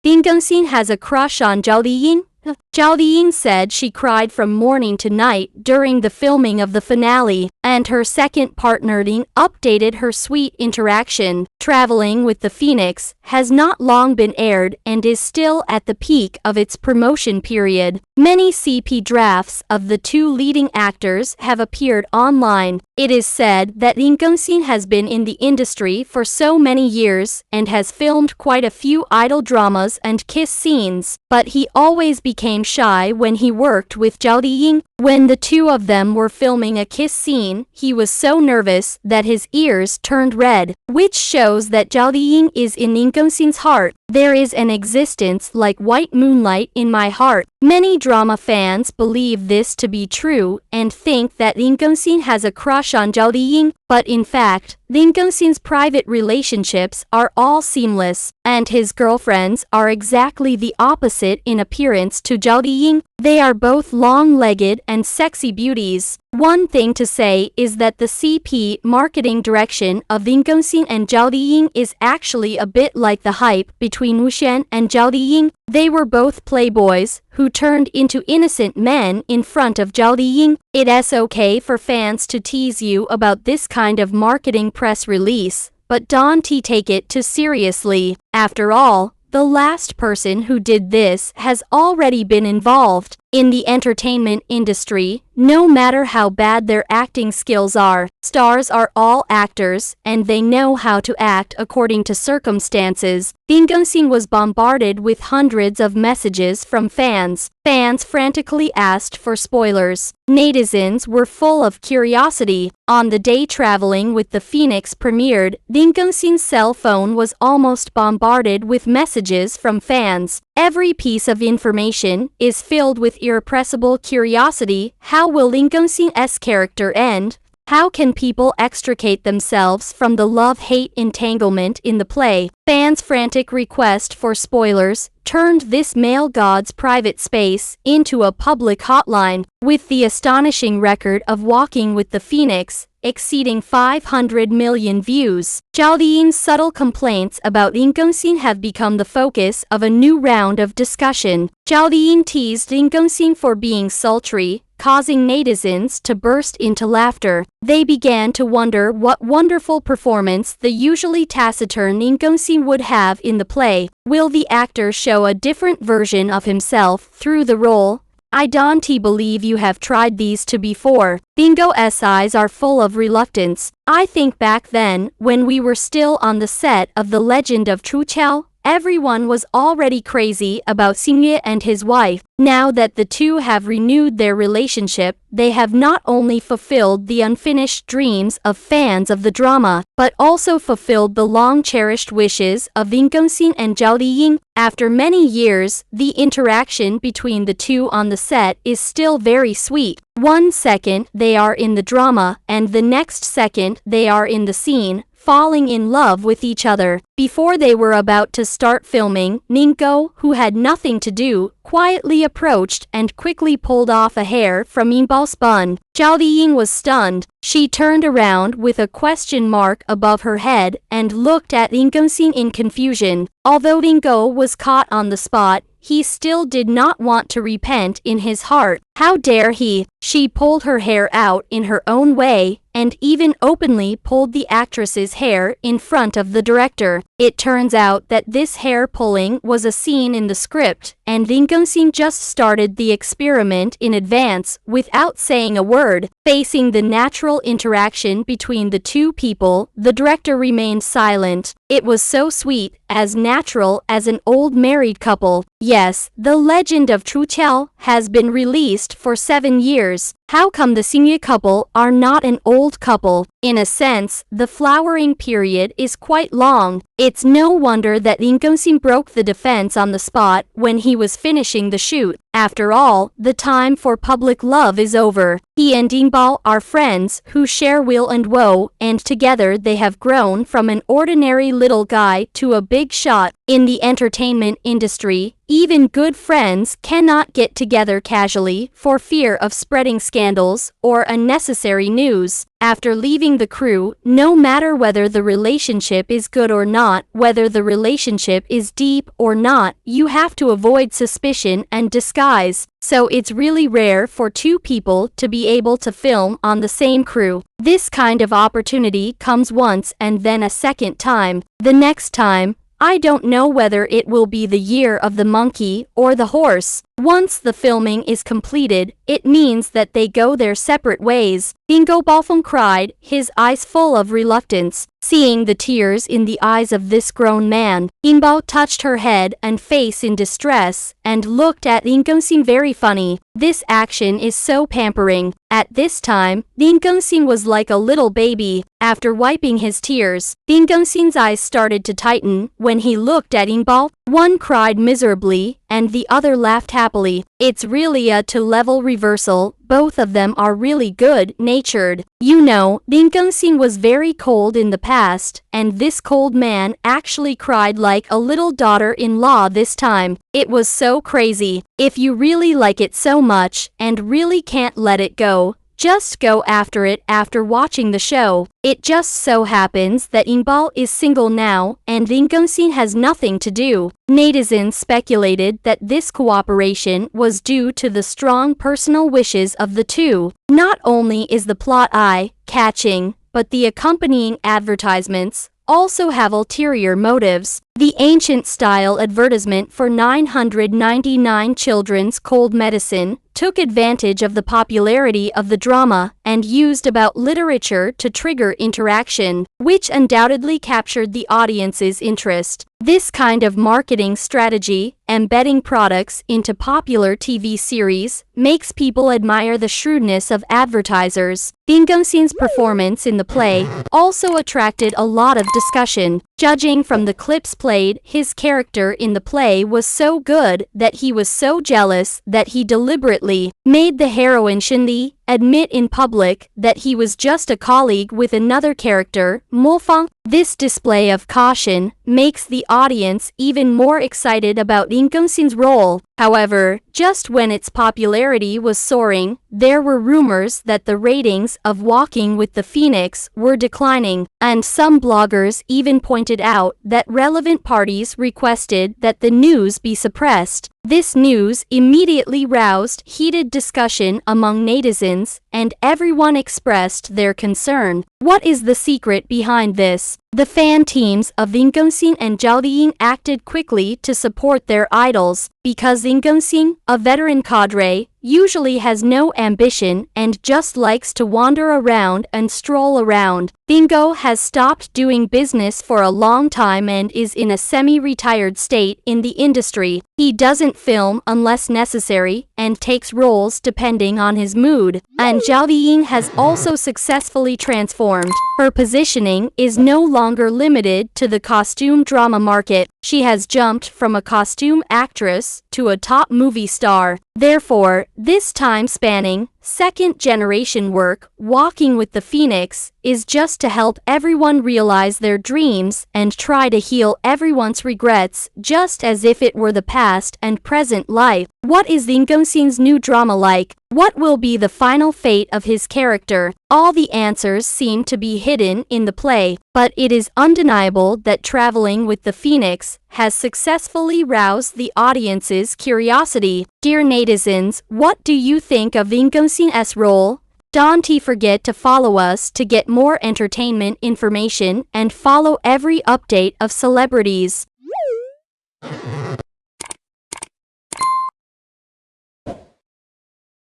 Lin Gengxin has a crush on Zhao Liying. Zhao Liying said she cried from morning to night during the filming of the finale, and her second partner Lin updated her sweet interaction. Traveling with the Phoenix has not long been aired and is still at the peak of its promotion period. Many CP drafts of the two leading actors have appeared online. It is said that Lin Gengxin has been in the industry for so many years and has filmed quite a few idol dramas and kiss scenes, but he always became shy when he worked with Zhao Liying. When the two of them were filming a kiss scene, he was so nervous that his ears turned red, which shows that Zhao Liying is in Lin Gengxin's heart. There is an existence like white moonlight in my heart. Many drama fans believe this to be true and think that Lin Gengxin has a crush on Zhao Liying, but in fact, Lin Gengxin's private relationships are all seamless, and his girlfriends are exactly the opposite in appearance to Zhao Liying. They are both long-legged and sexy beauties. One thing to say is that the CP marketing direction of Lin Gengxin and Zhao Liying is actually a bit like the hype between Wu Xuan and Zhao Liying. They were both playboys who turned into innocent men in front of Zhao Liying. It's okay for fans to tease you about this kind of marketing press release, but don't take it too seriously. After all, the last person who did this has already been involved. In the entertainment industry, no matter how bad their acting skills are, stars are all actors, and they know how to act according to circumstances. Lin Gengxin was bombarded with hundreds of messages from fans. Fans frantically asked for spoilers. Netizens were full of curiosity. On the day Traveling with the Phoenix premiered, Lin Gengxin's cell phone was almost bombarded with messages from fans. Every piece of information is filled with irrepressible curiosity. How will Lin Gengxin's character end? How can people extricate themselves from the love-hate entanglement in the play? Fans' frantic request for spoilers turned this male god's private space into a public hotline. With the astonishing record of Walking with the Phoenix exceeding 500 million views, Zhao Liying's subtle complaints about Lin Gengxin have become the focus of a new round of discussion. Zhao Liying teased Lin Gengxin for being sultry, causing netizens to burst into laughter. They began to wonder what wonderful performance the usually taciturn Lin Gengxin would have in the play. Will the actor show a different version of himself through the role? I don't believe you have tried these two before. Bingo's eyes are full of reluctance. I think back then, when we were still on the set of The Legend of Chu Qiao, everyone was already crazy about Xingye and his wife. Now that the two have renewed their relationship, they have not only fulfilled the unfinished dreams of fans of the drama, but also fulfilled the long-cherished wishes of Lin Gengxin and Zhao Liying. After many years, the interaction between the two on the set is still very sweet. One second they are in the drama, and the next second they are in the scene, falling in love with each other. Before they were about to start filming, Ningguo, who had nothing to do, quietly approached and quickly pulled off a hair from Yinbao's bun. Zhao Liying was stunned. She turned around with a question mark above her head and looked at Lin Gengxin in confusion. Although Ningguo was caught on the spot, he still did not want to repent in his heart. How dare he? She pulled her hair out in her own way, and even openly pulled the actress's hair in front of the director. It turns out that this hair pulling was a scene in the script, and Lin Gengxin just started the experiment in advance without saying a word. Facing the natural interaction between the two people, the director remained silent. It was so sweet, as natural as an old married couple. Yes, The Legend of Chu Qiao has been released for 7 years. How come the Xingye couple are not an old couple? In a sense, the flowering period is quite long. It's no wonder that Lin Gengxin broke the defense on the spot when he was finishing the shoot. After all, the time for public love is over. He and Yinbao are friends who share will and woe, and together they have grown from an ordinary little guy to a big shot. In the entertainment industry, even good friends cannot get together casually for fear of spreading scandals or unnecessary news. After leaving the crew, no matter whether the relationship is good or not, whether the relationship is deep or not, you have to avoid suspicion and disguise. So it's really rare for two people to be able to film on the same crew. This kind of opportunity comes once and then a second time. The next time, I don't know whether it will be the year of the monkey or the horse. Once the filming is completed, it means that they go their separate ways. Bingo Balfeng cried, his eyes full of reluctance. Seeing the tears in the eyes of this grown man, Yinbao touched her head and face in distress, and looked at Lin Gengxin very funny. This action is so pampering. At this time, Lin Gengxin was like a little baby. After wiping his tears, Lin Gengxin's eyes started to tighten when he looked at Yinbao. One cried miserably, and the other laughed happily. It's really a two-level reversal. Both of them are really good-natured. You know, Lin Gengxin was very cold in the past, and this cold man actually cried like a little daughter-in-law this time. It was so crazy. If you really like it so much, and really can't let it go, just go after it after watching the show. It just so happens that Yinbao is single now, and Lin Gengxin has nothing to do. Netizens speculated that this cooperation was due to the strong personal wishes of the two. Not only is the plot eye-catching, but the accompanying advertisements also have ulterior motives. The ancient-style advertisement for 999 children's cold medicine took advantage of the popularity of the drama and used about literature to trigger interaction, which undoubtedly captured the audience's interest. This kind of marketing strategy, embedding products into popular TV series, makes people admire the shrewdness of advertisers. Lin Gengxin's performance in the play also attracted a lot of discussion. Judging from the clips played, his character in the play was so good that he was so jealous that he deliberately made the heroine Xinli admit in public that he was just a colleague with another character, Mofang. This display of caution makes the audience even more excited about Lin Gengxin's role. However, just when its popularity was soaring, there were rumors that the ratings of Walking with the Phoenix were declining, and some bloggers even pointed out that relevant parties requested that the news be suppressed. This news immediately roused heated discussion among netizens, and everyone expressed their concern. What is the secret behind this? The fan teams of Lin Gengxin and Zhao Liying acted quickly to support their idols, because Lin Gengxin, a veteran cadre, usually has no ambition and just likes to wander around and stroll around. Bingo has stopped doing business for a long time and is in a semi-retired state in the industry. He doesn't film unless necessary and takes roles depending on his mood. And Zhao Liying has also successfully transformed. Her positioning is no longer limited to the costume drama market. She has jumped from a costume actress to a top movie star. Therefore, this time-spanning, second-generation work, Walking with the Phoenix, is just to help everyone realize their dreams and try to heal everyone's regrets, just as if it were the past and present life. What is Lin Gengxin's new drama like? What will be the final fate of his character? All the answers seem to be hidden in the play, but it is undeniable that Traveling with the Phoenix has successfully roused the audience's curiosity. Dear netizens, what do you think of Lin Gengxin's role? Don't forget to follow us to get more entertainment information and follow every update of celebrities.